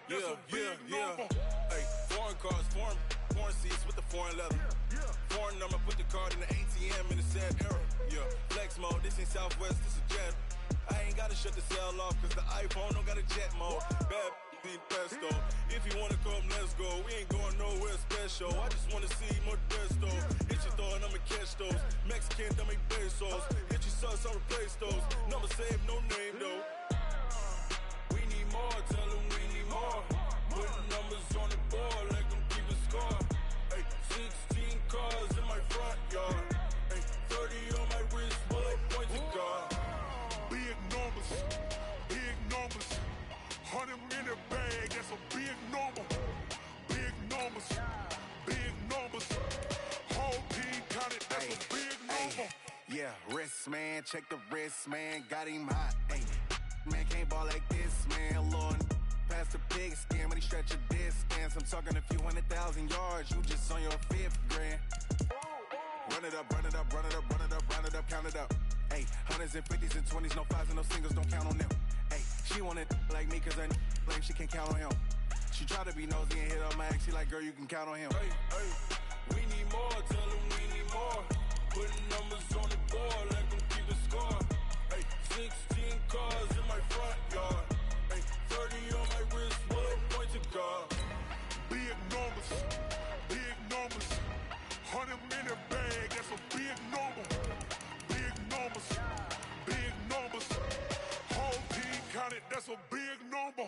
Hey, foreign cars, foreign seats with the foreign leather. Foreign number, put the card in the ATM in the sad era. Yeah, flex mode, this ain't Southwest, this a jet. I ain't gotta shut the cell off, cause the iPhone don't got a jet mode. Bad in pesto. If you wanna come, let's go. We ain't going nowhere special. I just wanna see Modesto. Hit your thought, I'ma catch those. Mexican, don't make pesos. Hit your sus, I'll replace those. Number saved, no name though. We need more, tell them we need more. Putting numbers on the board like I'm keeping score. Hey, 16 cars in my front yard. Hey, 30 on my wrist, while I point to God. Big numbers, big numbers. 100 minute bag, that's a big number. Big numbers, big numbers. Whole team counted, that's a big number. Yeah, wrist man, check the wrist man, got him hot. Ay, man can't ball like this, man. Lord, past the pig skin, when he stretch a distance. I'm talking a few 100,000 yards, you just on your 5th grand. Run it up, run it up, run it up, run it up, run it up, count it up. Ay, hundreds and 50s and 20s, no 5s and no singles, don't count on them. Ay, she want it like me, cause I blame she can't count on him. She try to be nosy and hit on my ex, she like, girl, you can count on him. Hey, we need more, tell them we need more. Putting numbers on the board like I'm keeping score. Hey, 16 cars in my front yard. Hey, 30 on my wrist, while I point to God. Big numbers, big numbers. 100 minute bag, that's a big number. Big numbers, big numbers. Whole team counted, that's a big number.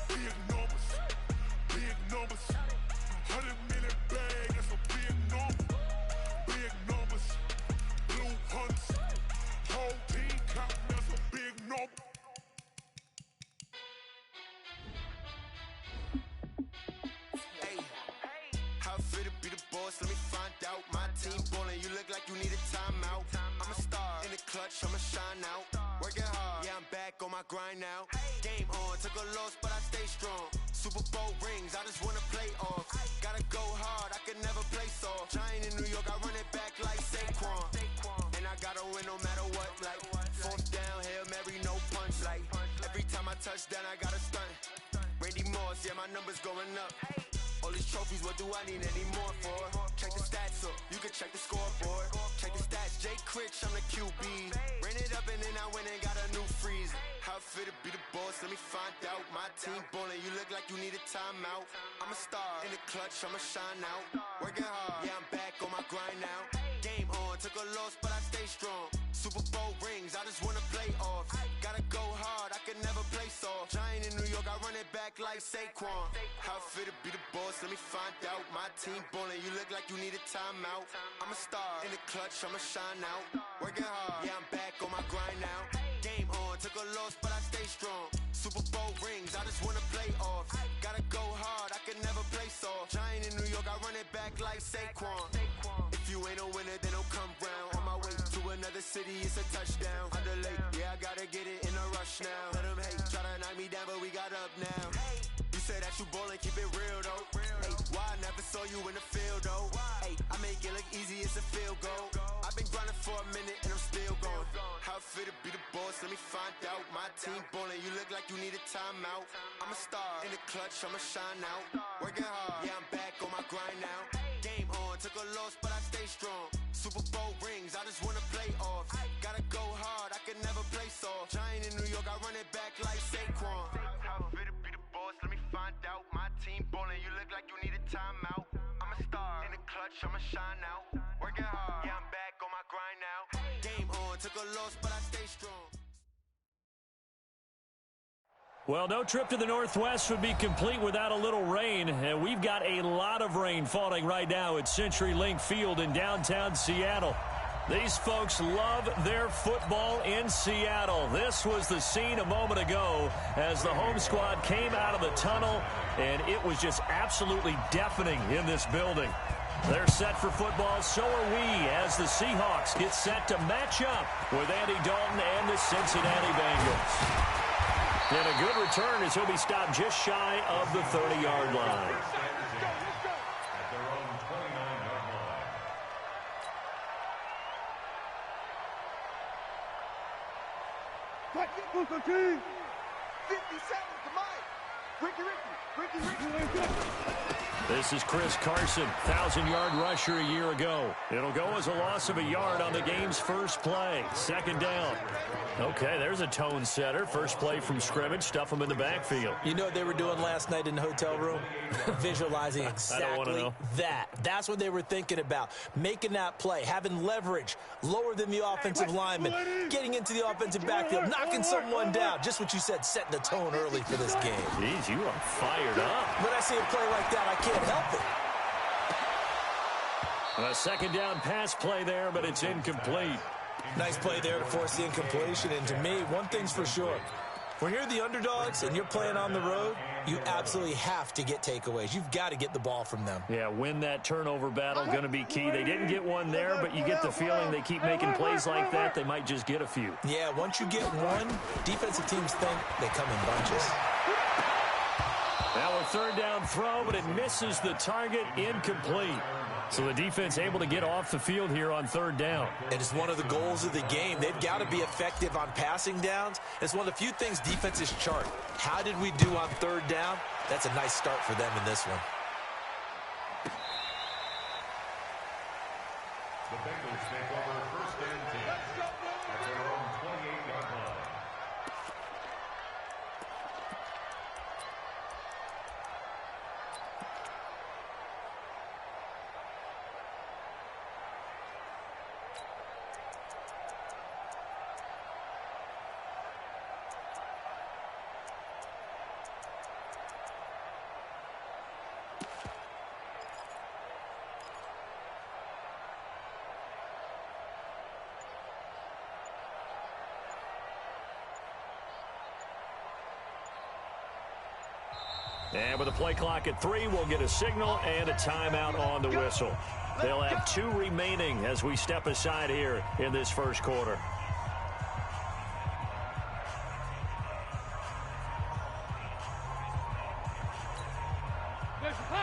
Big numbers, big numbers. 100 minute bag, that's a big number. Big numbers, blue hunts. Whole team counting, that's a big number. Hey, how fit to be the boss? Let me find out. My team ballin', you look like you need a timeout. I'm a star in the clutch, I'ma shine out. Working hard, yeah, I'm back on my grind now. Game on, took a loss, but I stay strong. Super Bowl rings, I just wanna play off. Gotta go hard, I can never play soft. Giant in New York, I run it back like Saquon. And I gotta win no matter what, like 4th down, Hail Mary, no punch. Like every time I touch down, I gotta stunt. Randy Moss, yeah, my numbers going up. All these trophies, what do I need any more for? Check the stats up, you can check the scoreboard. Check the stats, Jay Critch, I'm the QB. Ran it up and then I went and got a new freeze. How fit to be the boss, let me find out. My team ballin', you look like you need a timeout. I'm a star in the clutch, I'ma shine out. Working hard, yeah, I'm back on my grind now. Game on, took a loss, but I stay strong. Super Bowl rings, I just wanna play off. Gotta go hard, I can never play soft. Giant in New York, I run it back like Saquon. How fit to be the boss, let me find out. My team ballin', you look like you need a timeout. I'm a star in the clutch, I'ma shine out. Working hard, yeah, I'm back on my grind now. Game on, took a loss, but I stay strong. Super Bowl rings, I just wanna play off. Gotta go hard, I can never play soft. Giant in New York, I run it back like Saquon. If you ain't a winner, then don't come round. On my way to another city, it's a touchdown. Underlay, yeah, I gotta get it in a rush now. Let them hate, try to knock me down, but we got up now. You say that you ballin', keep it real though. Hey, why I never saw you in the field though? Hey, I make it look easy, it's a field goal. I've been grinding for a minute and I'm still going. How fit to be the boss, let me find out. My team ballin', you look like you need a timeout. I'm a star in the clutch, I'ma shine out. Working hard, yeah, I'm back on my grind now. Game on, took a loss, but I stay strong. Super Bowl rings, I just wanna play off. Gotta go hard, I can never play soft. Giant in New York, I run it back like Saquon. How fit to be the boss, let me find out. My team ballin', you look like you need a timeout. I'm a star in the clutch, I'ma shine out. Working hard, yeah, I'm back on my grind now. Game on, took a loss, but I stay strong. Well, no trip to the Northwest would be complete without a little rain, and we've got a lot of rain falling right now at CenturyLink Field in downtown Seattle. These folks love their football in Seattle. This was the scene a moment ago as the home squad came out of the tunnel, and it was just absolutely deafening in this building. They're set for football, so are we, as the Seahawks get set to match up with Andy Dalton and the Cincinnati Bengals. And a good return as he'll be stopped just shy of the 30-yard line. Booker King, 50 seconds to Mike. This is Chris Carson, 1,000-yard rusher a year ago. It'll go as a loss of a yard on the game's first play. Second down. Okay, there's a tone setter. First play from scrimmage. Stuff them in the backfield. You know what they were doing last night in the hotel room? Visualizing exactly that. That's what they were thinking about. Making that play, having leverage, lower than the offensive lineman, getting into the offensive backfield, knocking someone down. Just what you said, setting the tone early for this game. Jeez, you are fired up. When I see a play like that, I can't help it. A second down pass play there, but it's incomplete. Nice play there to force the incompletion. And to me, one thing's for sure. When you're the underdogs and you're playing on the road, you absolutely have to get takeaways. You've got to get the ball from them. Yeah, win that turnover battle, going to be key. They didn't get one there, but you get the feeling they keep making plays like that, they might just get a few. Yeah, once you get one, defensive teams think they come in bunches. Now a third down throw, but it misses the target, incomplete. So the defense able to get off the field here on third down. It is one of the goals of the game. They've got to be effective on passing downs. It's one of the few things defenses chart. How did we do on third down? That's a nice start for them in this one. The Bengals take over first and 10 at their own 28-yard line. And with the play clock at 3, we'll get a signal and a timeout on the whistle. They'll have 2 remaining as we step aside here in this first quarter.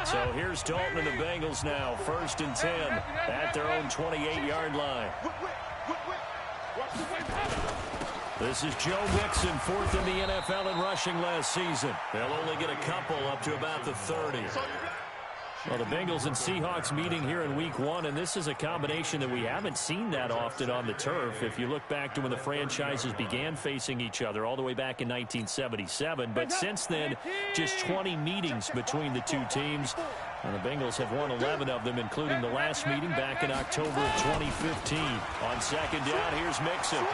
So here's Dalton and the Bengals now, first and 10 at their own 28-yard line. This is Joe Mixon, 4th in the NFL in rushing last season. They'll only get a couple up to about the 30. Well, the Bengals and Seahawks meeting here in Week 1, and this is a combination that we haven't seen that often on the turf. If you look back to when the franchises began facing each other all the way back in 1977, but since then, just 20 meetings between the two teams. And the Bengals have won 11 of them, including the last meeting back in October of 2015. On second down, here's Mixon.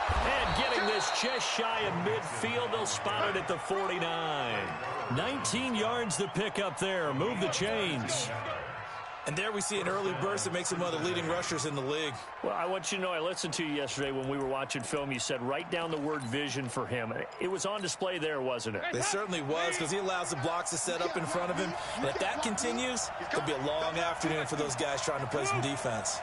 And getting this just shy of midfield, they'll spot it at the 49. 19 yards to pick up there. Move the chains. And there we see an early burst that makes him one of the leading rushers in the league. Well, I want you to know, I listened to you yesterday when we were watching film. You said write down the word vision for him. It was on display there, wasn't it? It certainly was, because he allows the blocks to set up in front of him. And if that continues, it'll be a long afternoon for those guys trying to play some defense.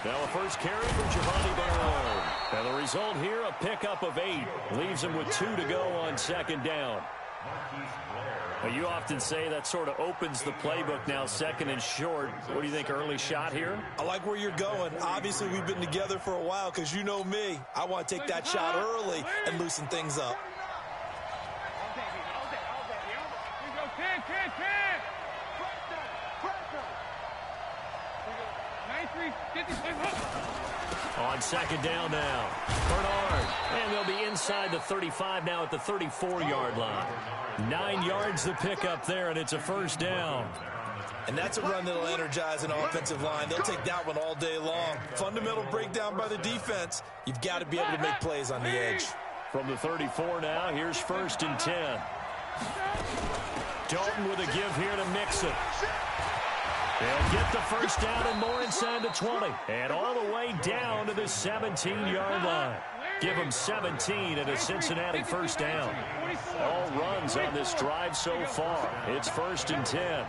Now a first carry from Giovanni Bernard. And the result here, a pickup of 8. Leaves him with 2 to go on second down. Well, you often say that sort of opens the playbook now, second and short. What do you think, early shot here? I like where you're going. Obviously, we've been together for a while, because you know me. I want to take that shot early and loosen things up. On second down now, Bernard. And they'll be inside the 35 now at the 34-yard line. 9 yards to pick up there, and it's a first down. And that's a run that'll energize an offensive line. They'll take that one all day long. Fundamental breakdown by the defense. You've got to be able to make plays on the edge. From the 34 now, here's first and 10. Dalton with a give here to Mixon. They'll get the first down and more inside the 20. And all the way down to the 17-yard line. Give them 17 and a Cincinnati first down. All runs on this drive so far. It's first and 10.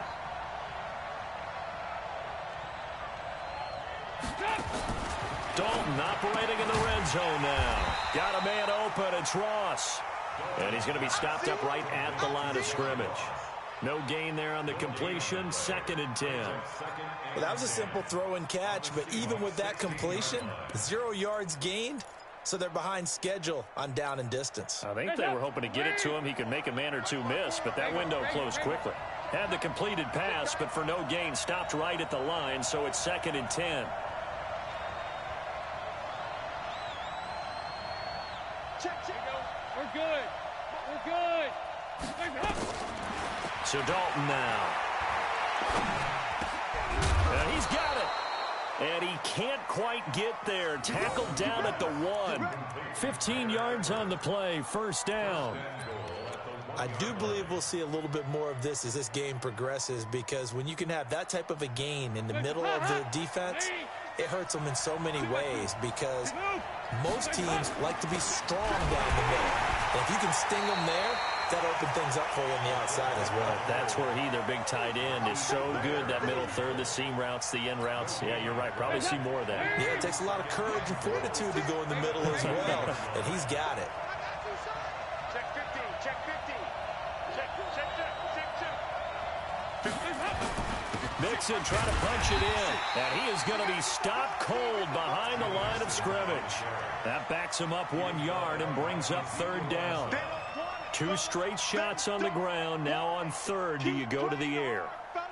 Dalton operating in the red zone now. Got a man open. It's Ross. And he's going to be stopped up right at the line of scrimmage. No gain there on the completion. Second and 10. Well, that was a simple throw and catch, but even with that completion, 0 yards gained, So they're behind schedule on down and distance. I think they were hoping to get it to him. He could make a man or two miss, but that window closed quickly. Had the completed pass, but for no gain, stopped right at the line, so it's 2nd and 10. We're good. We're good. So Dalton now. And he's got it. And he can't quite get there. Tackled down at the 1. 15 yards on the play. First down. I do believe we'll see a little bit more of this as this game progresses, because when you can have that type of a gain in the middle of the defense, it hurts them in so many ways, because most teams like to be strong down the middle. And if you can sting them there, that'll open things up for you on the outside as well. That's where their big tight end, is so good. That middle third, the seam routes, the end routes. Yeah, you're right. Probably see more of that. Yeah, it takes a lot of courage and fortitude to go in the middle as well, and he's got it. Check 50. Check 50. Check. Mixon trying to punch it in, and he is going to be stopped cold behind the line of scrimmage. That backs him up 1 yard and brings up 3rd down. 2 straight shots on the ground. Now on 3rd, do you go to the air?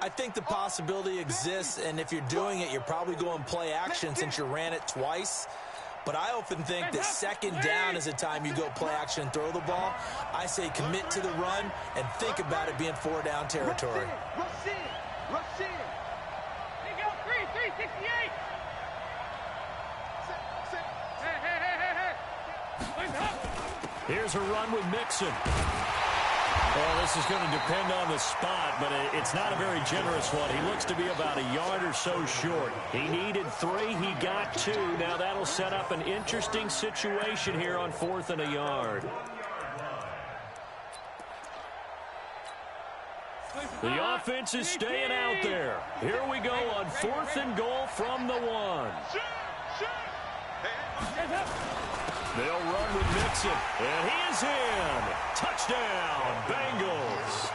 I think the possibility exists, and if you're doing it, you're probably going play action since you ran it twice. But I often think that 2nd down is the time you go play action and throw the ball. I say commit to the run and think about it being 4-down territory. Rush in. Hey, go 368. Hey. Here's a run with Mixon. Well, this is going to depend on the spot, but it's not a very generous one. He looks to be about a yard or so short. He needed 3. He got 2. Now that'll set up an interesting situation here on 4th and a yard. The offense is staying out there. Here we go on 4th and goal from the 1. They'll run with Mixon, and he is in. Touchdown, Bengals.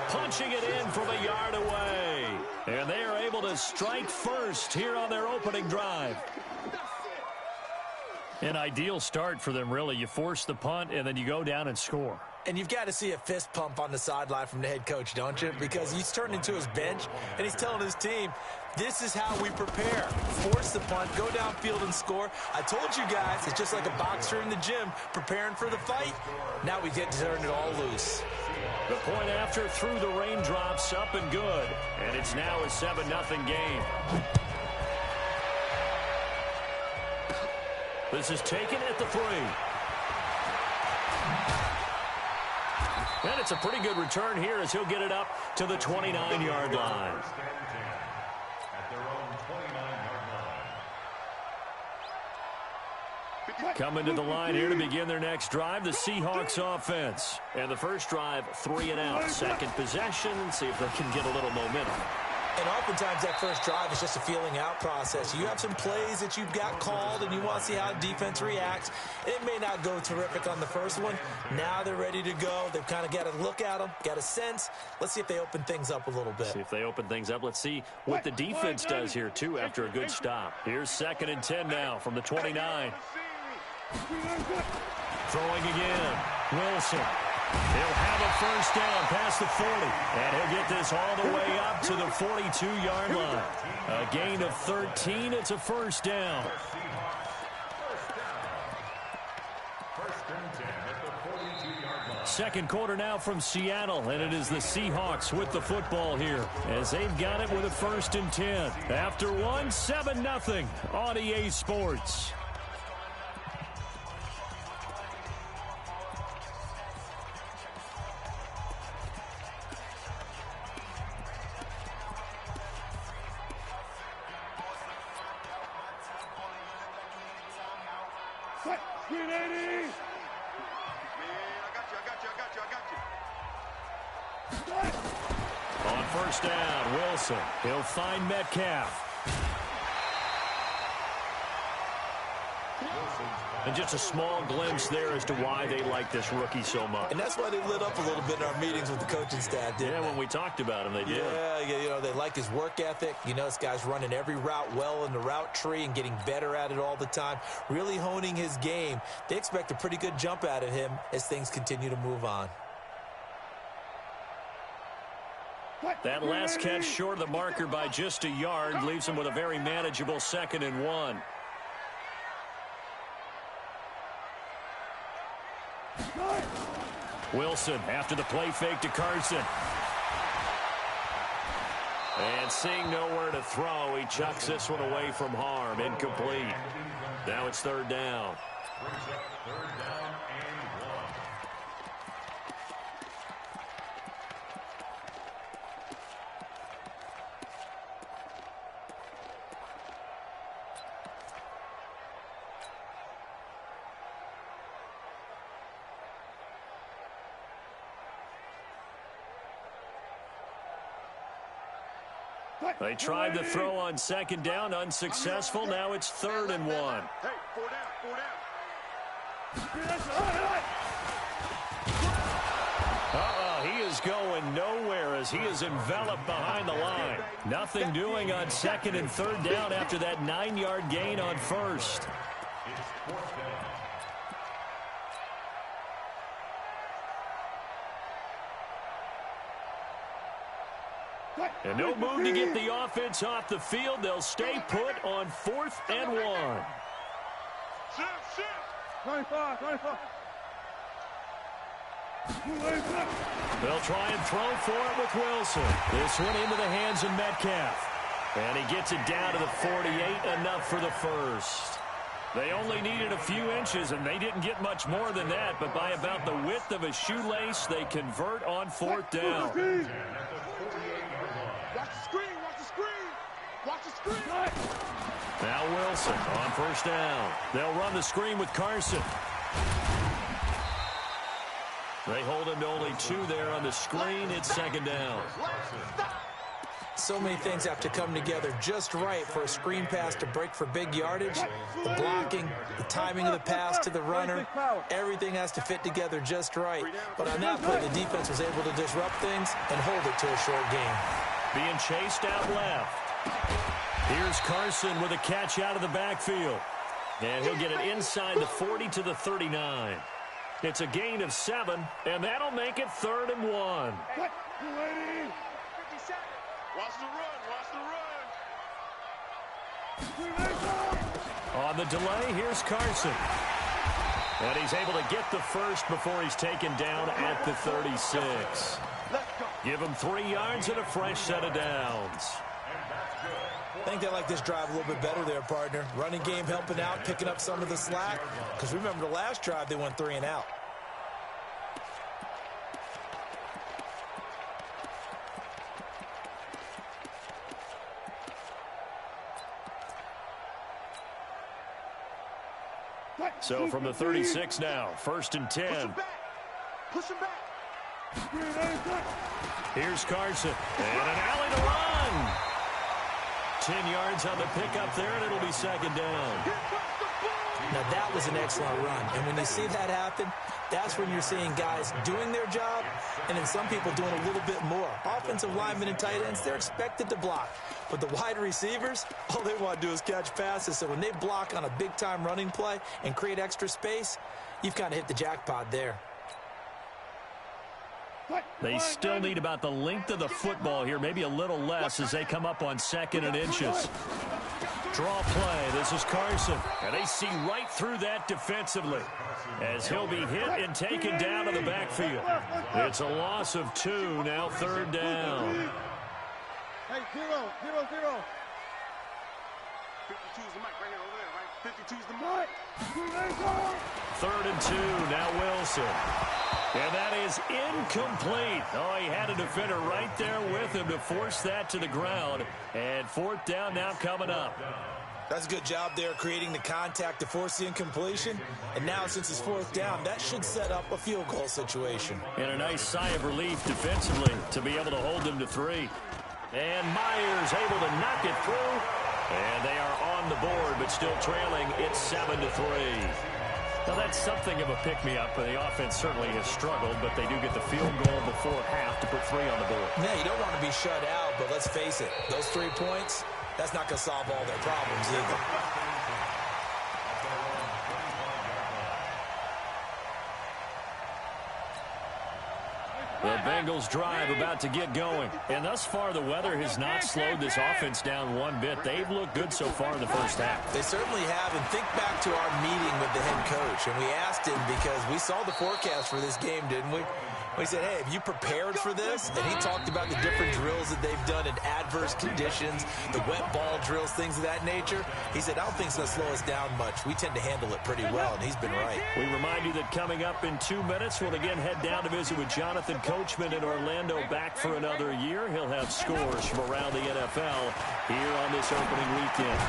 Punching it in from a yard away. And they are able to strike first here on their opening drive. An ideal start for them, really. You force the punt, and then you go down and score. And you've got to see a fist pump on the sideline from the head coach, don't you? Because he's turned into his bench, and he's telling his team, this is how we prepare. Force the punt, go downfield and score. I told you guys, it's just like a boxer in the gym preparing for the fight. Now we get to turn it all loose. The point after through the raindrops, up and good. And it's now a 7-0 game. This is taken at the 3. And it's a pretty good return here as he'll get it up to the 29-yard line. Coming to the line here to begin their next drive, the Seahawks offense. And the first drive, 3 and out. Second possession, see if they can get a little momentum. And oftentimes that first drive is just a feeling out process. You have some plays that you've got called and you want to see how the defense reacts. It may not go terrific on the first one. Now they're ready to go. They've kind of got to look at them, got a sense. Let's see if they open things up a little bit. See if they open things up. Let's see what the defense does here, too, after a good stop. Here's 2nd and 10 now from the 29. Throwing again. Wilson. He'll have a first down past the 40. And he'll get this all the way up to the 42-yard line. A gain of 13. It's a first down. Second quarter now from Seattle, and it is the Seahawks with the football here as they've got it with a 1st and 10. After 1, 7-0 on EA Sports. On first down, Wilson. He'll find Metcalf. And just a small glimpse there as to why they like this rookie so much. And that's why they lit up a little bit in our meetings with the coaching staff, didn't they? When we talked about him, they did. Yeah, they like his work ethic. This guy's running every route well in the route tree and getting better at it all the time, really honing his game. They expect a pretty good jump out of him as things continue to move on. That last catch short of the marker by just a yard leaves him with a very manageable 2nd and 1. Wilson after the play fake to Carson. And seeing nowhere to throw, he chucks this one away from harm. Incomplete. Now it's 3rd down. They tried to throw on 2nd down, unsuccessful. Now it's 3rd and 1. Hey, 4 down, 4 down. He is going nowhere as he is enveloped behind the line. Nothing doing on 2nd and 3rd down after that 9-yard gain on 1st. And no move to get the offense off the field. They'll stay put on 4th and 1. 25. They'll try and throw for it with Wilson. This one into the hands of Metcalf. And he gets it down to the 48, enough for the first. They only needed a few inches, and they didn't get much more than that. But by about the width of a shoelace, they convert on 4th down. Watch the screen. Now Wilson on 1st down. They'll run the screen with Carson. They hold him to only 2 there on the screen. It's 2nd down. So many things have to come together just right for a screen pass to break for big yardage. The blocking, the timing of the pass to the runner, everything has to fit together just right. But on that play, the defense was able to disrupt things and hold it to a short game. Being chased out left. Here's Carson with a catch out of the backfield. And he'll get it inside the 40 to the 39. It's a gain of 7, and that'll make it 3rd and 1. Watch the run. On the delay, here's Carson. And he's able to get the first before he's taken down at the 36. Give him 3 yards and a fresh set of downs. I think they like this drive a little bit better there, partner. Running game helping out, picking up some of the slack. Because remember the last drive, they went 3 and out. So from the 36 now, 1st and 10. Push him back. Here's Carson. And an alley to run. 10 yards on the pickup there, and it'll be 2nd down. Now, that was an excellent run. And when you see that happen, that's when you're seeing guys doing their job and then some people doing a little bit more. Offensive linemen and tight ends, they're expected to block. But the wide receivers, all they want to do is catch passes. So when they block on a big-time running play and create extra space, you've kind of hit the jackpot there. They still need about the length of the football here, maybe a little less as they come up on 2nd and inches. Draw play. This is Carson. And they see right through that defensively as he'll be hit and taken down to the backfield. It's a loss of 2, now 3rd down. Hey, 0. 52's the mic right now over there, right? 52's the mic. 3rd and 2, now Wilson. And that is incomplete. Oh, he had a defender right there with him to force that to the ground. And 4th down now coming up. That's a good job there creating the contact to force the incompletion. And now since it's 4th down, that should set up a field goal situation. And a nice sigh of relief defensively to be able to hold them to 3. And Myers able to knock it through. And they are on the board, but still trailing. It's 7-3. Now, that's something of a pick-me-up. The offense certainly has struggled, but they do get the field goal before half to put 3 on the board. Yeah, you don't want to be shut out, but let's face it. Those 3 points, that's not going to solve all their problems either. The Bengals drive about to get going. And thus far, the weather has not slowed this offense down one bit. They've looked good so far in the first half. They certainly have. And think back to our meeting with the head coach. And we asked him because we saw the forecast for this game, didn't we? We said, hey, have you prepared for this? And he talked about the different drills that they've done in adverse conditions, the wet ball drills, things of that nature. He said, I don't think it's going to slow us down much. We tend to handle it pretty well, and he's been right. We remind you that coming up in 2 minutes, we'll again head down to visit with Jonathan Coachman in Orlando, back for another year. He'll have scores from around the NFL here on this opening weekend.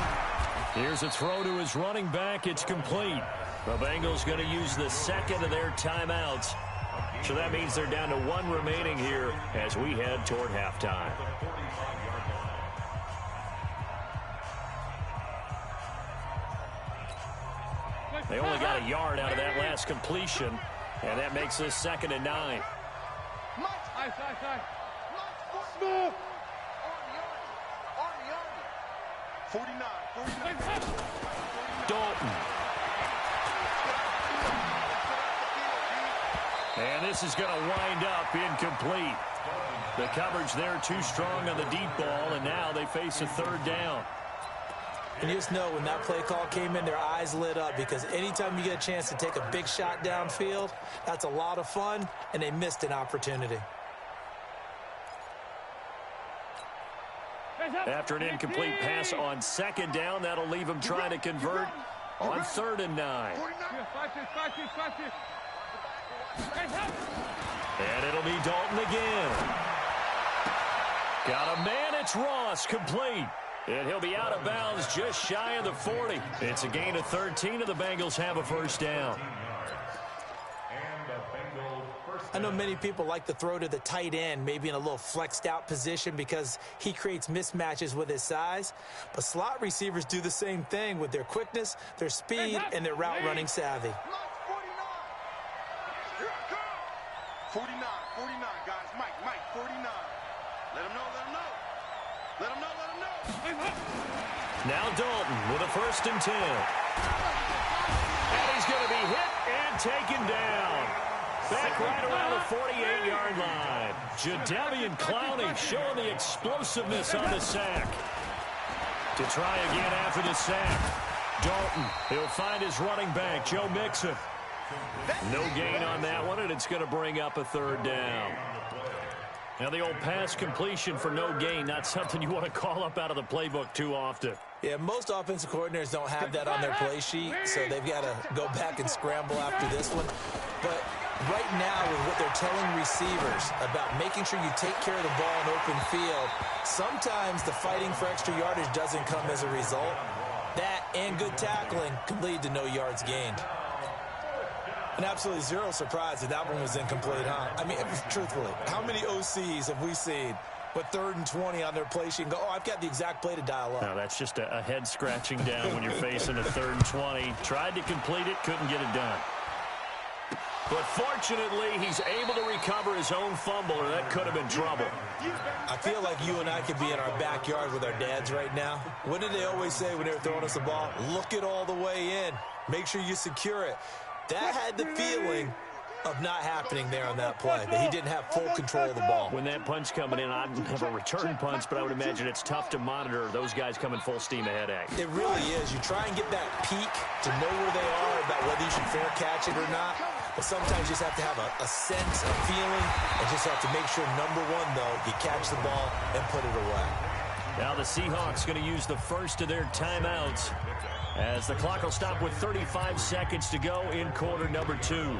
Here's a throw to his running back. It's complete. The Bengals going to use the second of their timeouts. So that means they're down to 1 remaining here as we head toward halftime. They only got a yard out of that last completion, and that makes this 2nd and 9. Smooth. 49. Dalton. And this is going to wind up incomplete. The coverage there too strong on the deep ball, and now they face a 3rd down. And you just know when that play call came in, their eyes lit up because anytime you get a chance to take a big shot downfield, that's a lot of fun, and they missed an opportunity. After an incomplete pass on 2nd down, that'll leave them trying to convert on 3rd and 9. And it'll be Dalton again. Got a man, it's Ross, complete. And he'll be out of bounds just shy of the 40. It's a gain of 13, and the Bengals have a 1st down. I know many people like to throw to the tight end, maybe in a little flexed out position because he creates mismatches with his size. But slot receivers do the same thing with their quickness, their speed, and their route running savvy. 49, guys. Mike, 49. Let him know. Now Dalton with a 1st and 10. And he's going to be hit and taken down. Back right around the 48-yard line. Jadeveon Clowney showing the explosiveness on the sack. To try again after the sack. Dalton, he'll find his running back, Joe Mixon. No gain on that one, and it's going to bring up a 3rd down. Now the old pass completion for no gain, not something you want to call up out of the playbook too often. Yeah, most offensive coordinators don't have that on their play sheet, so they've got to go back and scramble after this one. But right now, with what they're telling receivers about making sure you take care of the ball in open field, sometimes the fighting for extra yardage doesn't come as a result. That and good tackling can lead to no yards gained. And absolutely zero surprise that one was incomplete, huh? I mean, truthfully, how many OCs have we seen with 3rd and 20 on their play sheet and go, oh, I've got the exact play to dial up? No, that's just a head scratching down when you're facing a 3rd and 20. Tried to complete it, couldn't get it done. But fortunately, he's able to recover his own fumble, or that could have been trouble. I feel like you and I could be in our backyard with our dads right now. What did they always say when they were throwing us the ball? Look it all the way in. Make sure you secure it. That had the feeling of not happening there on that play, that he didn't have full control of the ball. When that punch coming in, I don't have a return punch, but I would imagine it's tough to monitor those guys coming full steam ahead at you. It really is. You try and get that peek to know where they are about whether you should fair catch it or not. But sometimes you just have to have a sense, a feeling, and just have to make sure, number one, though, you catch the ball and put it away. Now the Seahawks going to use the 1st of their timeouts as the clock will stop with 35 seconds to go in quarter number 2.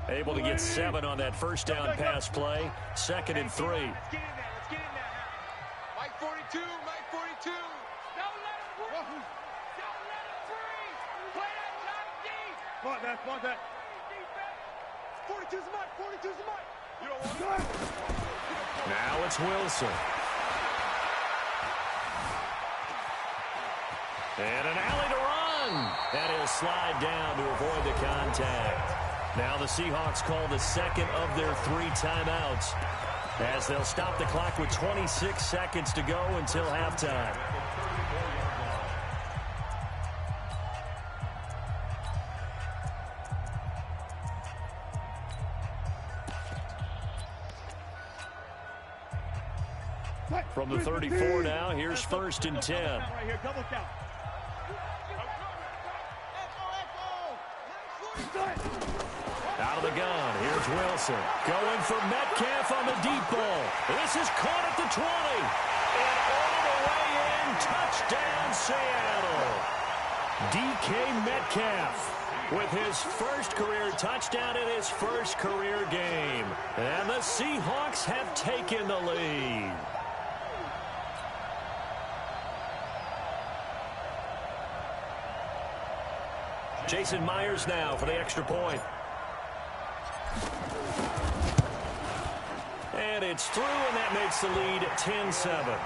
Able to get 7 on that 1st down pass play. 2nd and 3. Let's get in there. Mike 42. Don't let him free. Play that shot deep. Spot that. Now it's Wilson. And an alley to run. And he'll slide down to avoid the contact. Now the Seahawks call the second of their 3 timeouts, as they'll stop the clock with 26 seconds to go until halftime. From the 34 now, here's 1st and 10. Out of the gun, here's Wilson. Going for Metcalf on the deep ball. This is caught at the 20. And all the way in, touchdown Seattle. DK Metcalf with his first career touchdown in his first career game. And the Seahawks have taken the lead. Jason Myers now for the extra point. And it's through, and that makes the lead 10-7.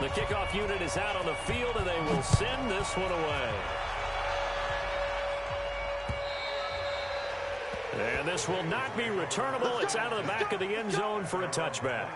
The kickoff unit is out on the field, and they will send this one away. And this will not be returnable. It's out of the back of the end zone for a touchback.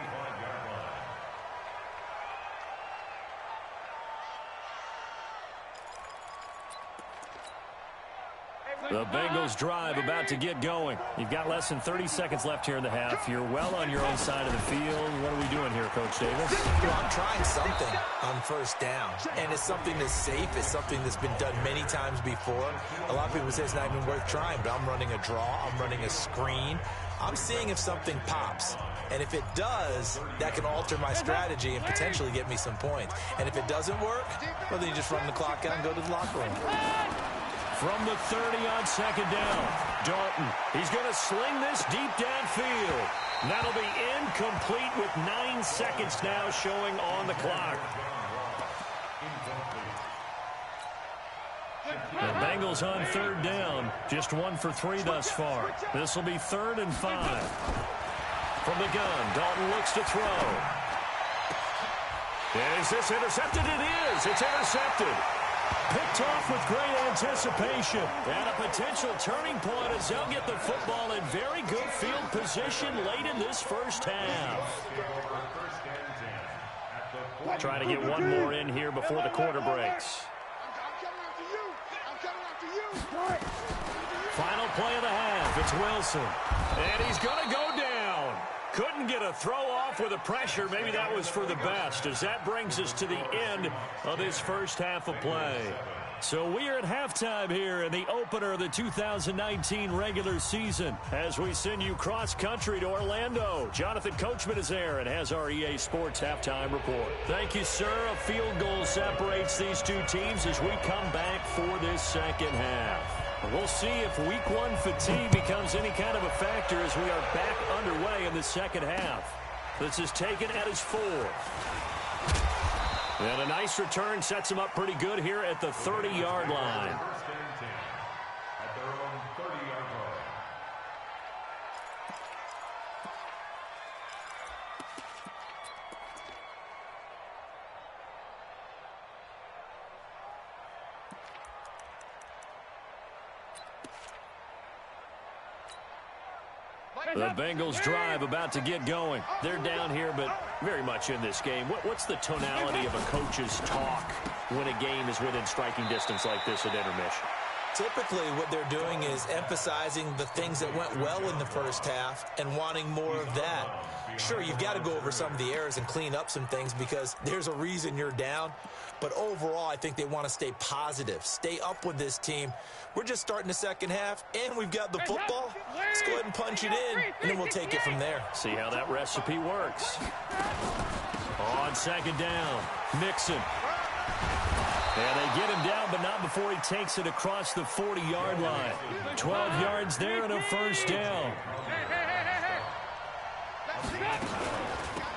The Bengals drive about to get going. You've got less than 30 seconds left here in the half. You're well on your own side of the field. What are we doing here, Coach Davis? Well, I'm trying something on first down, and it's something that's safe. It's something that's been done many times before. A lot of people say it's not even worth trying, but I'm running a draw. I'm running a screen. I'm seeing if something pops. And if it does, that can alter my strategy and potentially get me some points. And if it doesn't work, well, then you just run the clock out and go to the locker room. From the 30 on second down, Dalton. He's going to sling this deep downfield. That'll be incomplete with 9 seconds now showing on the clock. The Bengals on 3rd down. Just 1 for 3 thus far. This will be 3rd and 5. From the gun, Dalton looks to throw. Is this intercepted? It is. It's intercepted. Picked off with great anticipation. And a potential turning point as they'll get the football in very good field position late in this first half. Trying to get one more in here before the quarter breaks. Final play of the half. It's Wilson. And he's going to go down. Couldn't get a throw off with the pressure. Maybe that was for the best, as that brings us to the end of this first half of play. So we are at halftime here in the opener of the 2019 regular season as we send you cross-country to Orlando. Jonathan Coachman is there and has our EA Sports halftime report. Thank you, sir. A field goal separates these two teams as we come back for this second half. We'll see if week 1 fatigue becomes any kind of a factor as we are back underway in the second half. This is taken at his 4th. And a nice return sets him up pretty good here at the 30-yard line. The Bengals drive about to get going. They're down here, but very much in this game. What's the tonality of a coach's talk when a game is within striking distance like this at intermission? Typically, what they're doing is emphasizing the things that went well in the first half and wanting more of that. Sure, you've got to go over some of the errors and clean up some things because there's a reason you're down. But overall, I think they want to stay positive, stay up with this team. We're just starting the second half, and we've got the football. Let's go ahead and punch it in, and then we'll take it from there. See how that recipe works. On second down, Mixon. And they get him down, but not before he takes it across the 40-yard line. 12 yards there and a first down.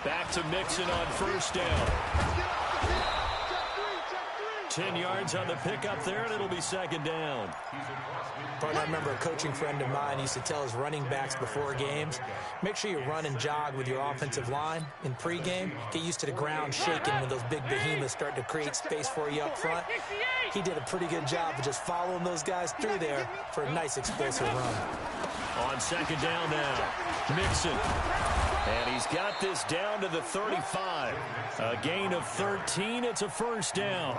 Back to Mixon on first down. 10 yards on the pickup there, and it'll be second down. I remember a coaching friend of mine used to tell his running backs before games, make sure you run and jog with your offensive line in pregame. Get used to the ground shaking when those big behemoths start to create space for you up front. He did a pretty good job of just following those guys through there for a nice explosive run. On second down now, Mixon. And he's got this down to the 35. A gain of 13. It's a first down.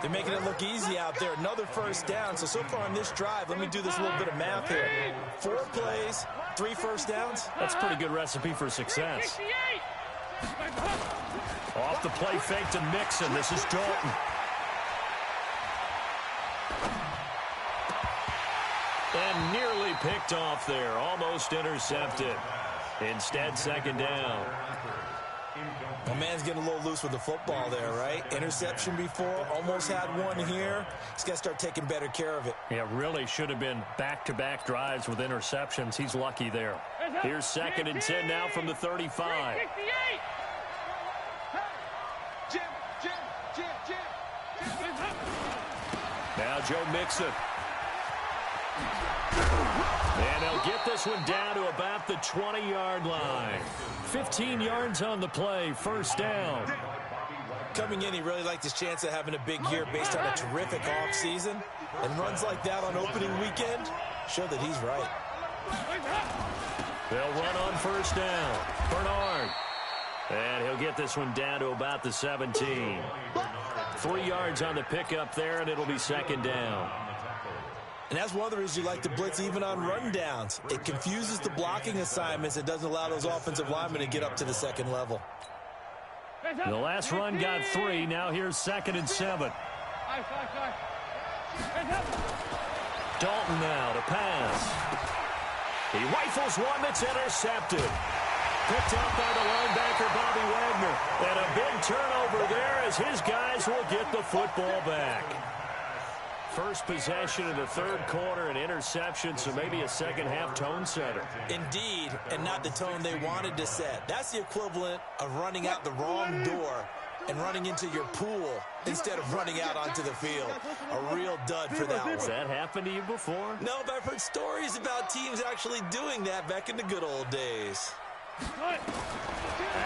They're making it look easy out there. Another first down. So far on this drive, let me do this little bit of math here. 4 plays, 3 first downs. That's a pretty good recipe for success. Off the play fake to Mixon. This is Dalton. And nearly picked off there. Almost intercepted. Instead, second down. My man's getting a little loose with the football there, right? Interception before, almost had one here. He's got to start taking better care of it. Yeah, really should have been back-to-back drives with interceptions. He's lucky there. Here's second and 10 now from the 35. Now Joe Mixon. And he'll get this one down to about the 20-yard line. 15 yards on the play, first down. Coming in, he really liked his chance of having a big year based on a terrific offseason. And runs like that on opening weekend show that he's right. They'll run on first down. Bernard. And he'll get this one down to about the 17. 3 yards on the pickup there, and it'll be second down. And that's one of the reasons you like to blitz even on run downs. It confuses the blocking assignments. It doesn't allow those offensive linemen to get up to the second level. The last run got 3. Now here's second and 7. Dalton now to pass. He rifles one that's intercepted. Picked up by the linebacker, Bobby Wagner. And a big turnover there as his guys will get the football back. First possession in the third quarter, an interception, so maybe a second-half tone setter. Indeed, and not the tone they wanted to set. That's the equivalent of running out the wrong door and running into your pool instead of running out onto the field. A real dud for that one. Has that happened to you before? No, but I've heard stories about teams actually doing that back in the good old days.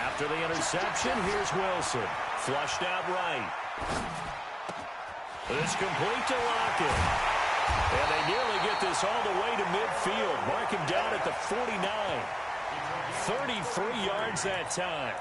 After the interception, here's Wilson. Flushed out right. It's complete to Lockett. And they nearly get this all the way to midfield. Mark him down at the 49. 33 yards that time.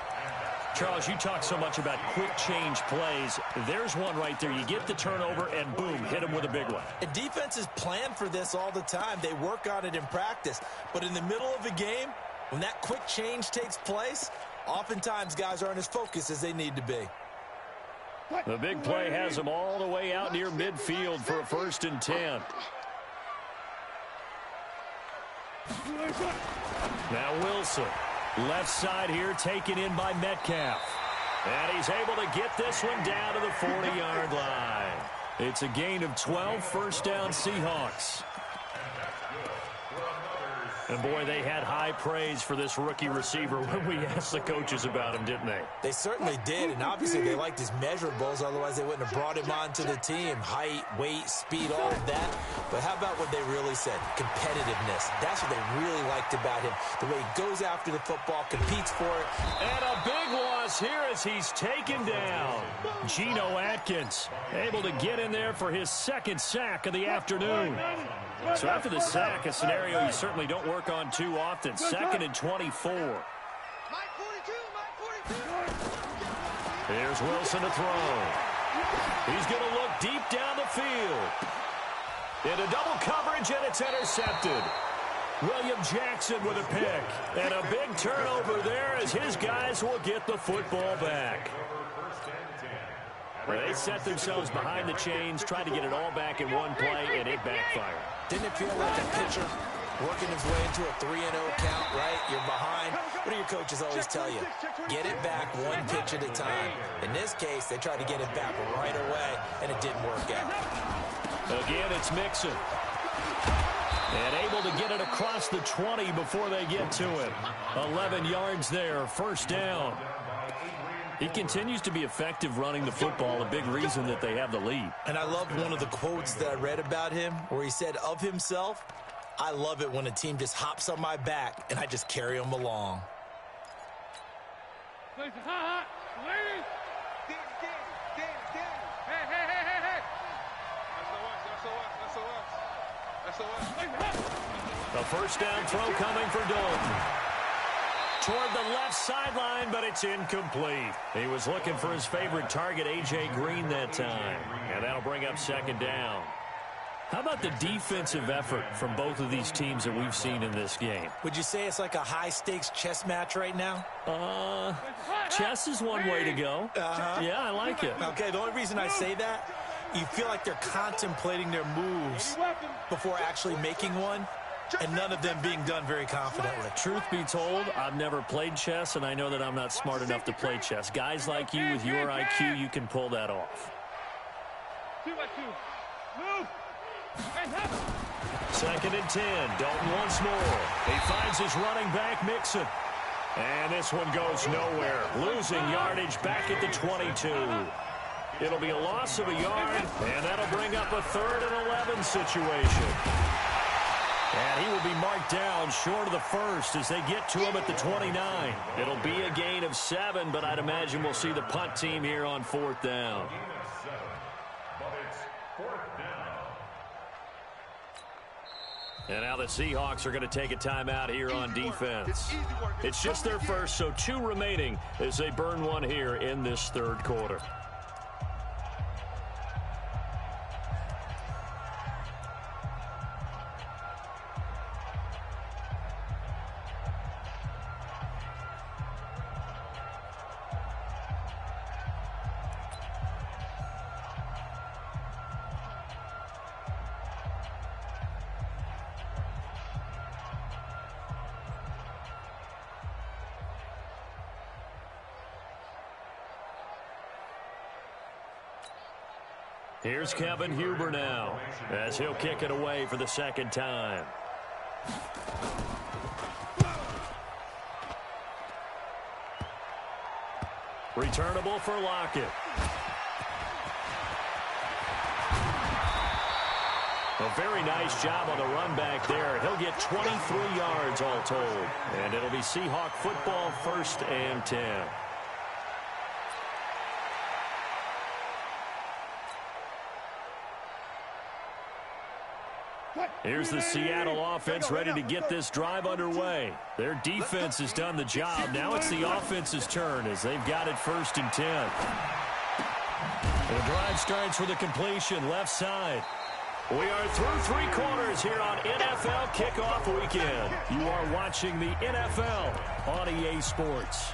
Charles, you talk so much about quick change plays. There's one right there. You get the turnover, and boom, hit him with a big one. And defenses plan for this all the time. They work on it in practice. But in the middle of a game, when that quick change takes place, oftentimes guys aren't as focused as they need to be. The big play has them all the way out near midfield for a first and 10. Now Wilson, left side here, taken in by Metcalf. And he's able to get this one down to the 40-yard line. It's a gain of 12, first down Seahawks. And, boy, they had high praise for this rookie receiver when we asked the coaches about him, didn't they? They certainly did, and obviously they liked his measurables. Otherwise, they wouldn't have brought him onto the team. Height, weight, speed, all of that. But how about what they really said? Competitiveness. That's what they really liked about him. The way he goes after the football, competes for it. And a big loss here as he's taken down. Geno Atkins able to get in there for his second sack of the afternoon. So after the sack, a scenario you certainly don't work on too often. Second and 24. Here's Wilson to throw. He's going to look deep down the field. Into double coverage, and it's intercepted. William Jackson with a pick. And a big turnover there as his guys will get the football back. They set themselves behind the chains, tried to get it all back in one play, and it backfired. Didn't it feel like a pitcher working his way into a 3-0 count, right? You're behind. What do your coaches always tell you? Get it back one pitch at a time. In this case, they tried to get it back right away, and it didn't work out. Again, it's Mixon. And able to get it across the 20 before they get to it. 11 yards there, first down. He continues to be effective running the football, a big reason that they have the lead. And I love one of the quotes that I read about him where he said of himself, "I love it when a team just hops on my back and I just carry them along." The first down throw coming for Dalton. Toward the left sideline, but it's incomplete. He was looking for his favorite target, A.J. Green, that time. And that'll bring up second down. How about the defensive effort from both of these teams that we've seen in this game? Would you say it's like a high-stakes chess match right now? Chess is one way to go. Yeah, I like it. Okay, the only reason I say that, you feel like they're contemplating their moves before actually making one, and none of them being done very confidently. Truth be told, I've never played chess, and I know that I'm not smart enough to play chess. Guys like you with your IQ, you can pull that off. 2-2. Move. Second and 10. Dalton once more. He finds his running back, Mixon. And this one goes nowhere. Losing yardage back at the 22. It'll be a loss of a yard, and that'll bring up a 3rd and 11 situation. And he will be marked down short of the first as they get to him at the 29. It'll be a gain of 7, but I'd imagine we'll see the punt team here on 4th down. And now the Seahawks are going to take a timeout here on defense. It's just their first, so 2 remaining as they burn one here in this 3rd quarter. Here's Kevin Huber now as he'll kick it away for the 2nd time. Returnable for Lockett. A very nice job on the run back there. He'll get 23 yards all told. And it'll be Seahawk football, 1st and 10. Here's the Seattle offense ready to get this drive underway. Their defense has done the job. Now it's the offense's turn as they've got it 1st and 10. The drive starts with a completion left side. We are through 3 quarters here on NFL Kickoff Weekend. You are watching the NFL on EA Sports.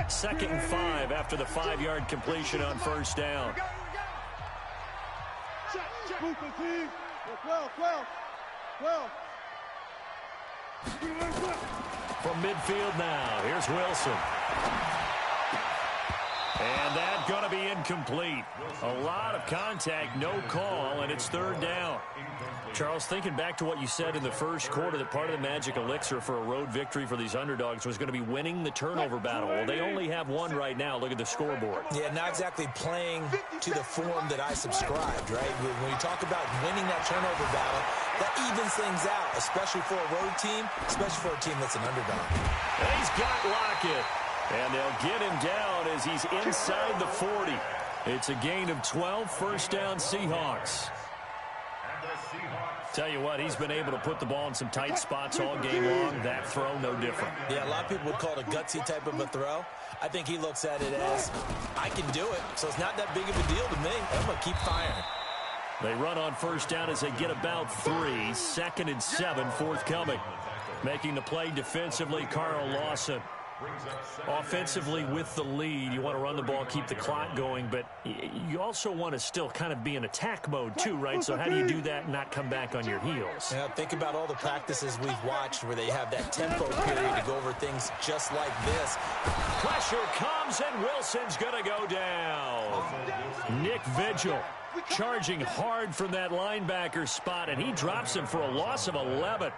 Second and 5 after the 5-yard completion on 1st down. From midfield now, here's Wilson. And that's going to be incomplete. A lot of contact, no call, and it's 3rd down. Charles, thinking back to what you said in the 1st quarter, that part of the magic elixir for a road victory for these underdogs was going to be winning the turnover battle. Well, they only have 1 right now. Look at the scoreboard. Yeah, not exactly playing to the form that I subscribed, right? When you talk about winning that turnover battle, that evens things out, especially for a road team, especially for a team that's an underdog. And he's got Lockett. And they'll get him down as he's inside the 40. It's a gain of 12, 1st down Seahawks. Tell you what, he's been able to put the ball in some tight spots all game long. That throw, no different. Yeah, a lot of people would call it a gutsy type of a throw. I think he looks at it as, I can do it, so it's not that big of a deal to me. I'm going to keep firing. They run on 1st down as they get about 3. 2nd and 7, forthcoming. Making the play defensively, Carl Lawson. Offensively with the lead, you want to run the ball, keep the clock going, but you also want to still kind of be in attack mode too, right? So how do you do that and not come back on your heels? Yeah, think about all the practices we've watched where they have that tempo period to go over things just like this. Pressure comes, and Wilson's going to go down. Nick Vigil Charging hard from that linebacker spot, and he drops him for a loss of 11.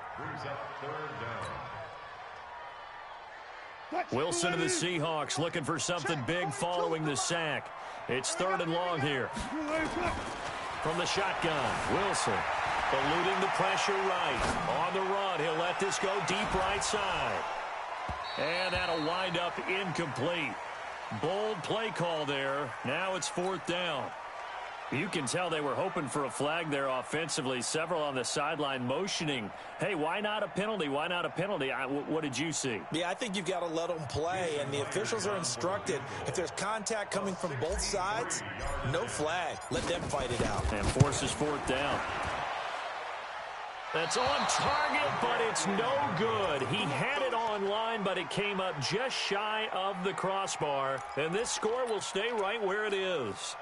Wilson to the Seahawks looking for something big following the sack. It's 3rd and long here. From the shotgun, Wilson eluding the pressure right. On the run, he'll let this go deep right side. And that'll wind up incomplete. Bold play call there. Now it's 4th down. You can tell they were hoping for a flag there offensively. Several on the sideline motioning, hey, why not a penalty? Why not a penalty? What did you see? Yeah, I think you've got to let them play, and the officials are instructed if there's contact coming from both sides, no flag. Let them fight it out. And forces 4th down. That's on target, but it's no good. He had it on line, but it came up just shy of the crossbar, and this score will stay right where it is.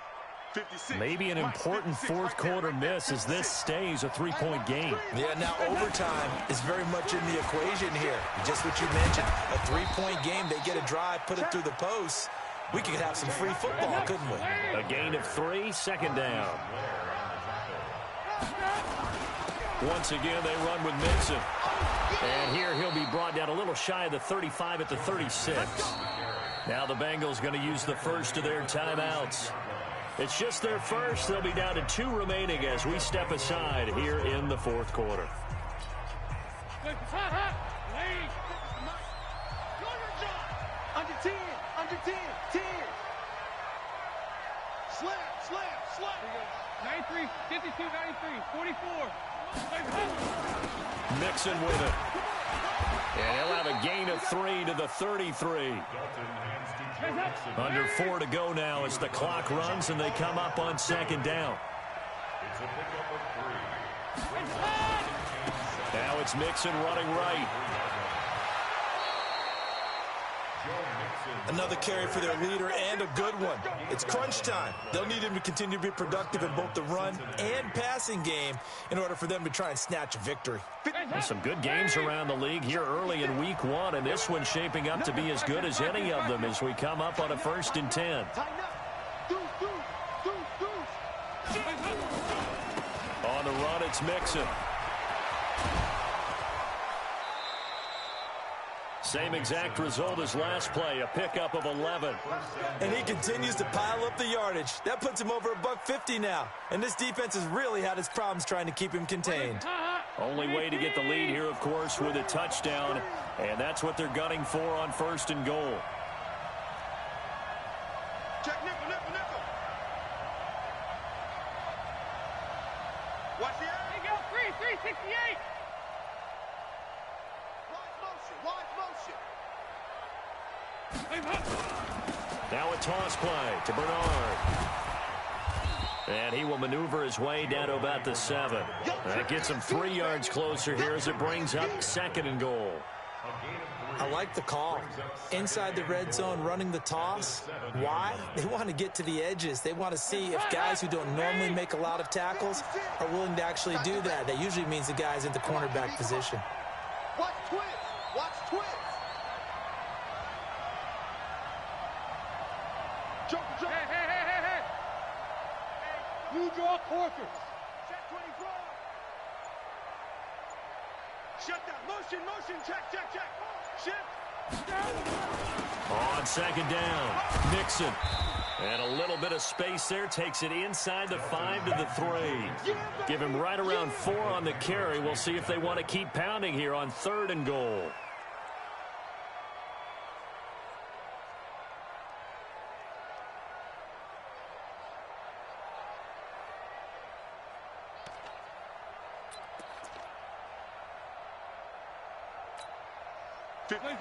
Maybe an important 4th quarter miss as this stays a 3-point game. Yeah, now overtime is very much in the equation here. Just what you mentioned, a 3-point game. They get a drive, put it through the posts. We could have some free football, couldn't we? A gain of 3, 2nd down. Once again, they run with Mixon. And here he'll be brought down a little shy of the 35 at the 36. Now the Bengals going to use the first of their timeouts. It's just their first. They'll be down to 2 remaining as we step aside here in the 4th quarter. Under 10, under 10, 10. Slap. 93, 52, 93, 44. Mixon with it. And he'll have a gain of 3 to the 33. Under 4 to go now as the clock runs and they come up on 2nd down. Now it's Mixon running right. Another carry for their leader and a good one. It's crunch time. They'll need him to continue to be productive in both the run and passing game in order for them to try and snatch a victory. Some good games around the league here early in week 1, and this one's shaping up to be as good as any of them as we come up on a 1st and 10. On the run, it's Mixon. Same exact result as last play, a pickup of 11. And he continues to pile up the yardage. That puts him over $150 now. And this defense has really had its problems trying to keep him contained. Only way to get the lead here, of course, with a touchdown. And that's what they're gunning for on 1st and goal. Check nickel. Watch the eye. There you go, 368. Wide motion. Now a toss play to Bernard. And he will maneuver his way down to about the 7. That gets him 3 yards closer here as it brings up 2nd and goal. I like the call. Inside the red zone, running the toss. Why? They want to get to the edges. They want to see if guys who don't normally make a lot of tackles are willing to actually do that. That usually means the guy's in the cornerback position. Watch twist. Hey. You draw quarters. Check 24. Shut down. Motion. Check. Shift. On 2nd down, Mixon. And a little bit of space there. Takes it inside the 5 to the 3. Give him right around 4 on the carry. We'll see if they want to keep pounding here on 3rd and goal.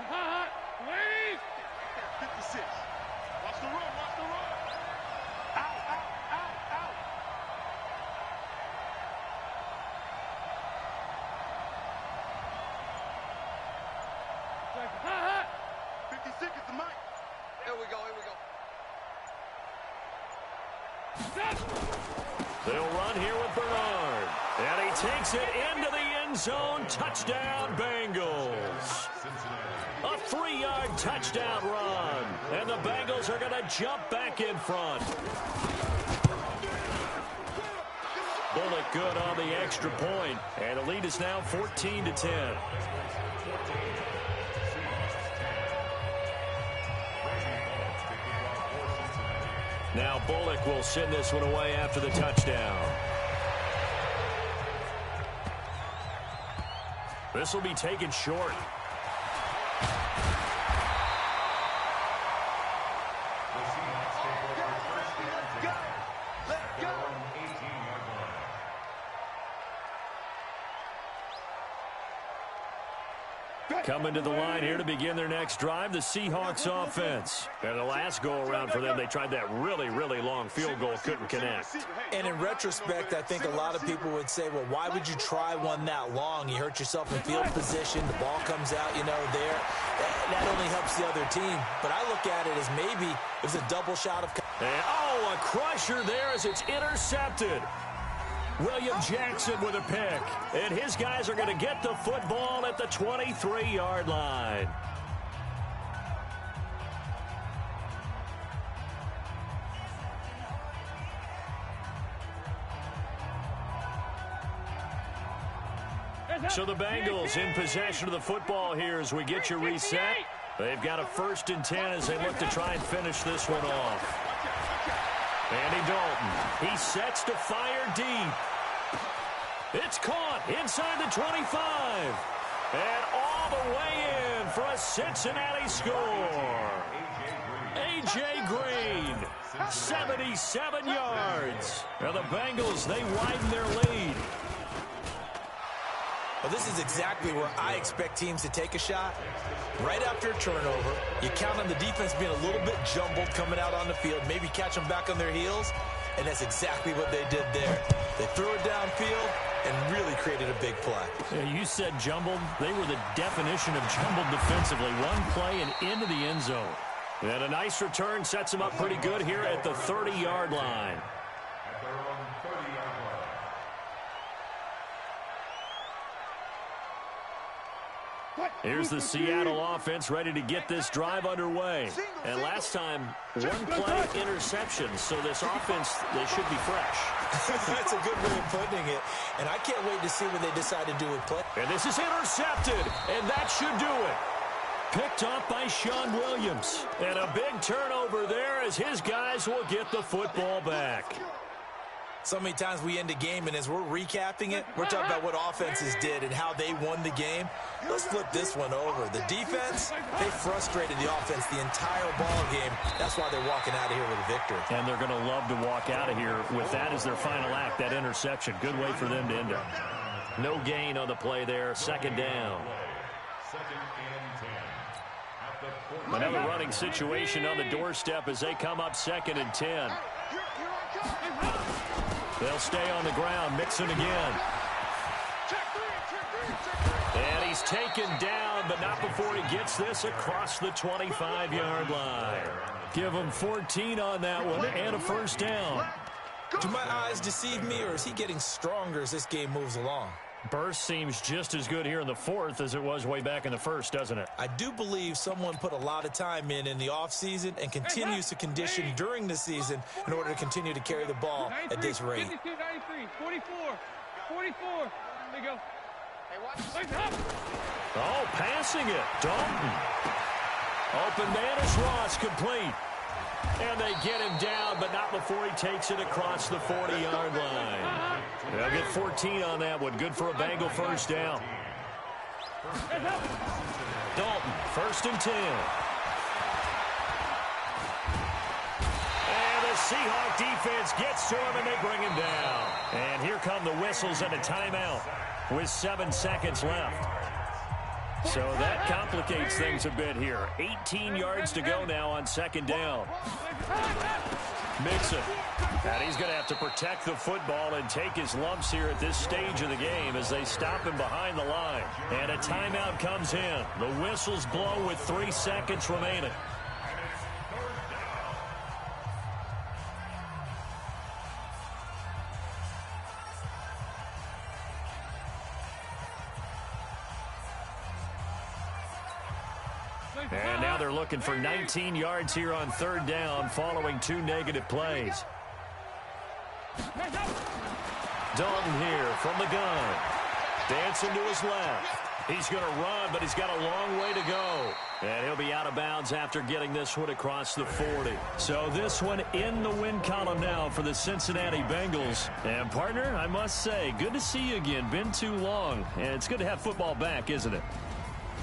Hot. 56. Watch the run. Out. Hot. 56 is the mic. Here we go. They'll run here with Bernard. And he takes it into the end zone. Touchdown, Bengals. A 3-yard touchdown run. And the Bengals are going to jump back in front. Bullock good on the extra point. And the lead is now 14-10. Now Bullock will send this one away after the touchdown. This will be taken short. Coming to the line here to begin their next drive, the Seahawks offense. And the last go-around for them, they tried that really, really long field goal, couldn't connect. And in retrospect, I think a lot of people would say, well, why would you try one that long? You hurt yourself in field position, the ball comes out, there. That only helps the other team. But I look at it as maybe it was a double shot of... And, a crusher there as it's intercepted. William Jackson with a pick. And his guys are going to get the football at the 23-yard line. So the Bengals in possession of the football here as we get you reset. They've got a 1st and 10 as they look to try and finish this one off. Andy Dalton, he sets to fire deep. It's caught inside the 25. And all the way in for a Cincinnati score. A.J. Green, 77 yards. Now the Bengals, they widen their lead. Well, this is exactly where I expect teams to take a shot. Right after a turnover, you count on the defense being a little bit jumbled coming out on the field, maybe catch them back on their heels, and that's exactly what they did there. They threw it downfield and really created a big play. Yeah, you said jumbled. They were the definition of jumbled defensively. One play and into the end zone. And a nice return sets them up pretty good here at the 30-yard line. Here's the Seattle offense ready to get this drive underway. And last time, one play interception. So this offense, they should be fresh. That's a good way of putting it. And I can't wait to see what they decide to do with play. And this is intercepted. And that should do it. Picked up by Sean Williams. And a big turnover there as his guys will get the football back. So many times we end a game, and as we're recapping it, we're talking about what offenses did and how they won the game. Let's flip this one over. The defense, they frustrated the offense the entire ball game. That's why they're walking out of here with a victory. And they're going to love to walk out of here with that as their final act, that interception. Good way for them to end it. No gain on the play there. 2nd down. Another running situation on the doorstep as they come up 2nd and 10. They'll stay on the ground. Mixon again. And he's taken down, but not before he gets this across the 25-yard line. Give him 14 on that one and a 1st down. Do my eyes deceive me, or is he getting stronger as this game moves along? Burst seems just as good here in the 4th as it was way back in the 1st, doesn't it? I do believe someone put a lot of time in the offseason and continues to condition during the season in order to continue to carry the ball at this rate. 52, 93, 44, 44. There you go. Oh, passing it. Dalton. Open man is Ross, complete. And they get him down, but not before he takes it across the 40-yard line. They'll get 14 on that one. Good for a Bengal 1st down. Dalton, 1st and 10. And the Seahawk defense gets to him, and they bring him down. And here come the whistles and a timeout with 7 seconds left. So that complicates things a bit here. 18 yards to go now on 2nd down. Mixon. And he's going to have to protect the football and take his lumps here at this stage of the game as they stop him behind the line. And a timeout comes in. The whistles blow with 3 seconds remaining. And now they're looking for 19 yards here on 3rd down following 2 negative plays. Dalton here from the gun. Dancing to his left. He's going to run, but he's got a long way to go. And he'll be out of bounds after getting this one across the 40. So this one in the win column now for the Cincinnati Bengals. And, partner, I must say, good to see you again. Been too long. And it's good to have football back, isn't it?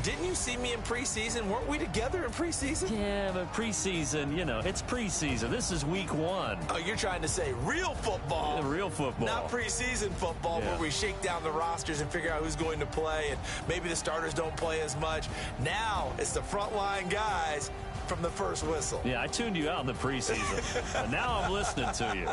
Didn't you see me in preseason? Weren't we together in preseason? Yeah, but preseason, you know, it's preseason. This is week 1. Oh, you're trying to say real football. Yeah, real football. Not preseason football where we shake down the rosters and figure out who's going to play, and maybe the starters don't play as much. Now it's the frontline guys from the first whistle. Yeah, I tuned you out in the preseason. And now I'm listening to you.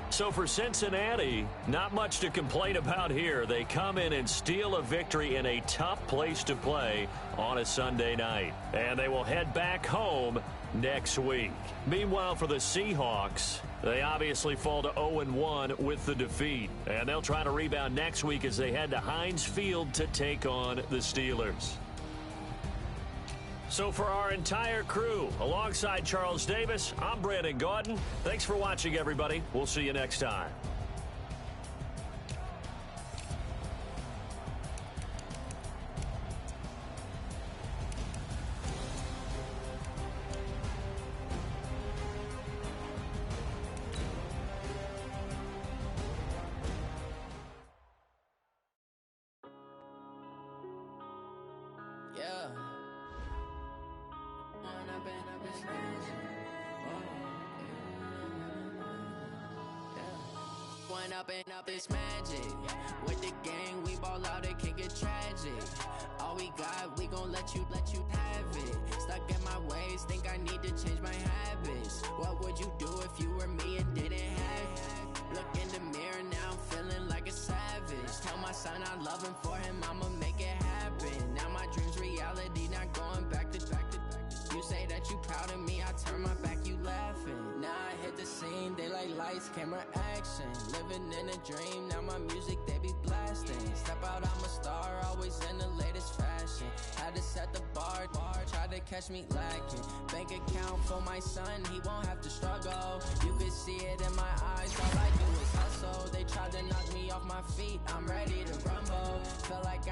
So for Cincinnati, not much to complain about here. They come in and steal a victory in a tough place to play on a Sunday night. And they will head back home next week. Meanwhile, for the Seahawks, they obviously fall to 0-1 with the defeat. And they'll try to rebound next week as they head to Heinz Field to take on the Steelers. So for our entire crew, alongside Charles Davis, I'm Brandon Gaudin. Thanks for watching, everybody. We'll see you next time. Up this magic with the gang, we ball out, it can get tragic. All we got, we gon' let you have it. Stuck in my ways, think I need to change my habits. What would you do if you were me and didn't have it? Look in the mirror now, I'm feeling like a savage. Tell my son I love him, for him I'ma make it happen. Now my dreams reality, not going back to. You say that you proud of me, I turn my back, you laughing. Now I hit the scene, they like lights, camera, action. Living in a dream, now my music, they be blasting. Step out, I'm a star, always in the latest fashion. Had to set the bar, try to catch me lacking. Bank account for my son, he won't have to struggle. You can see it in my eyes, all I do is hustle. They tried to knock me off my feet, I'm ready to rumble. Feel like